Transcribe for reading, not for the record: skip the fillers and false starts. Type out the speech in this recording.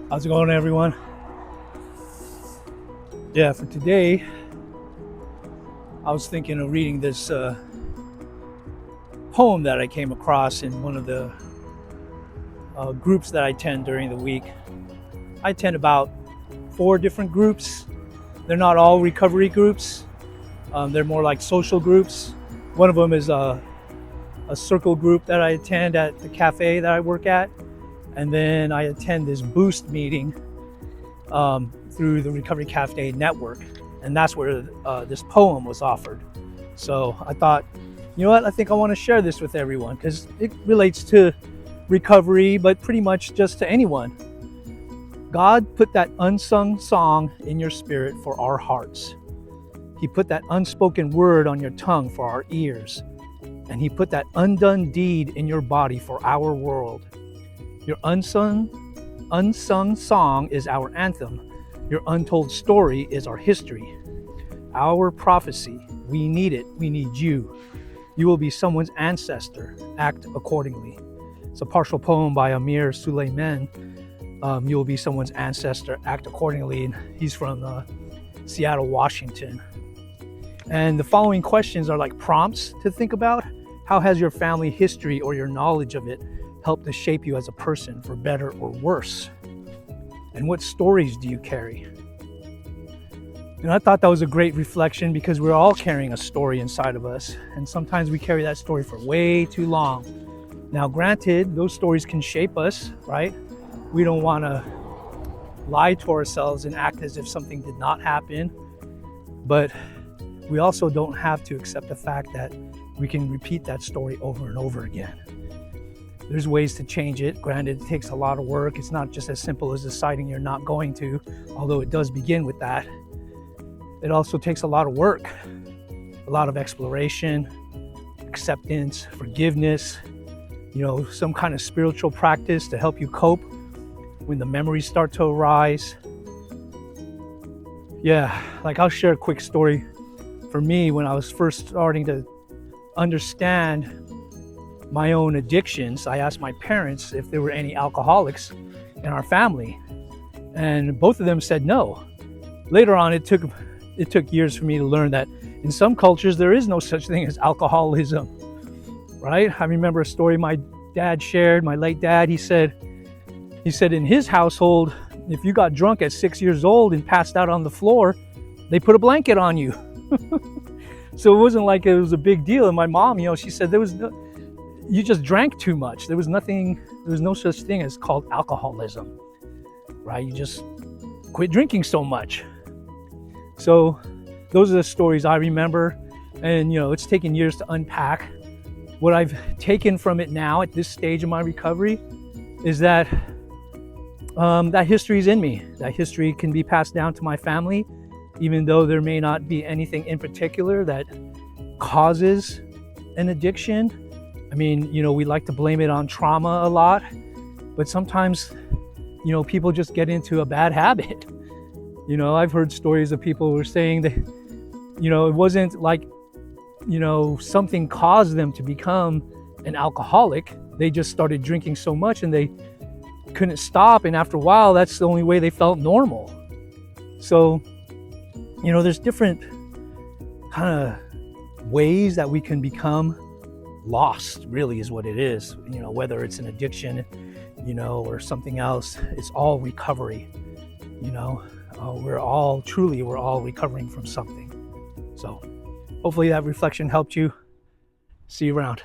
How's it going, everyone? Yeah, for today, I was thinking of reading this poem that I came across in one of the groups that I attend during the week. I attend about 4 different groups. They're not all recovery groups. They're more like social groups. One of them is a circle group that I attend at the cafe that I work at. And then I attend this boost meeting through the Recovery Cafe network. And that's where this poem was offered. So I thought, you know what, I think I want to share this with everyone because it relates to recovery, but pretty much just to anyone. God put that unsung song in your spirit for our hearts. He put that unspoken word on your tongue for our ears. And He put that undone deed in your body for our world. Your unsung song is our anthem. Your untold story is our history. Our prophecy, we need it, we need you. You will be someone's ancestor, act accordingly. It's a partial poem by Amir Sulaiman. You will be someone's ancestor, act accordingly. And he's from Seattle, Washington. And the following questions are like prompts to think about. How has your family history or your knowledge of it helped to shape you as a person for better or worse? And what stories do you carry? And I thought that was a great reflection because we're all carrying a story inside of us. And sometimes we carry that story for way too long. Now, granted, those stories can shape us, right? We don't want to lie to ourselves and act as if something did not happen. But we also don't have to accept the fact that we can repeat that story over and over again. There's ways to change it. Granted, it takes a lot of work. It's not just as simple as deciding you're not going to, although it does begin with that. It also takes a lot of work, a lot of exploration, acceptance, forgiveness, some kind of spiritual practice to help you cope when the memories start to arise. Yeah, like I'll share a quick story. For me, when I was first starting to understand my own addictions, I asked my parents if there were any alcoholics in our family, and both of them said no. Later on, it took years for me to learn that in some cultures there is no such thing as alcoholism, right? I remember a story my dad shared, my late dad. He said in his household, if you got drunk at 6 years old and passed out on the floor, they put a blanket on you. So it wasn't like it was a big deal. And my mom, she said you just drank too much. There was no such thing as called alcoholism, right? You just quit drinking so much. So those are the stories I remember. And, it's taken years to unpack. What I've taken from it now at this stage of my recovery is that that history is in me. That history can be passed down to my family, even though there may not be anything in particular that causes an addiction. I mean, we like to blame it on trauma a lot, but sometimes, people just get into a bad habit. I've heard stories of people who are saying that, it wasn't like, something caused them to become an alcoholic. They just started drinking so much and they couldn't stop. And after a while, that's the only way they felt normal. So, there's different kind of ways that we can become lost, really is what it is. Whether it's an addiction, or something else, it's all recovery. We're all recovering from something. So hopefully that reflection helped you. See you around.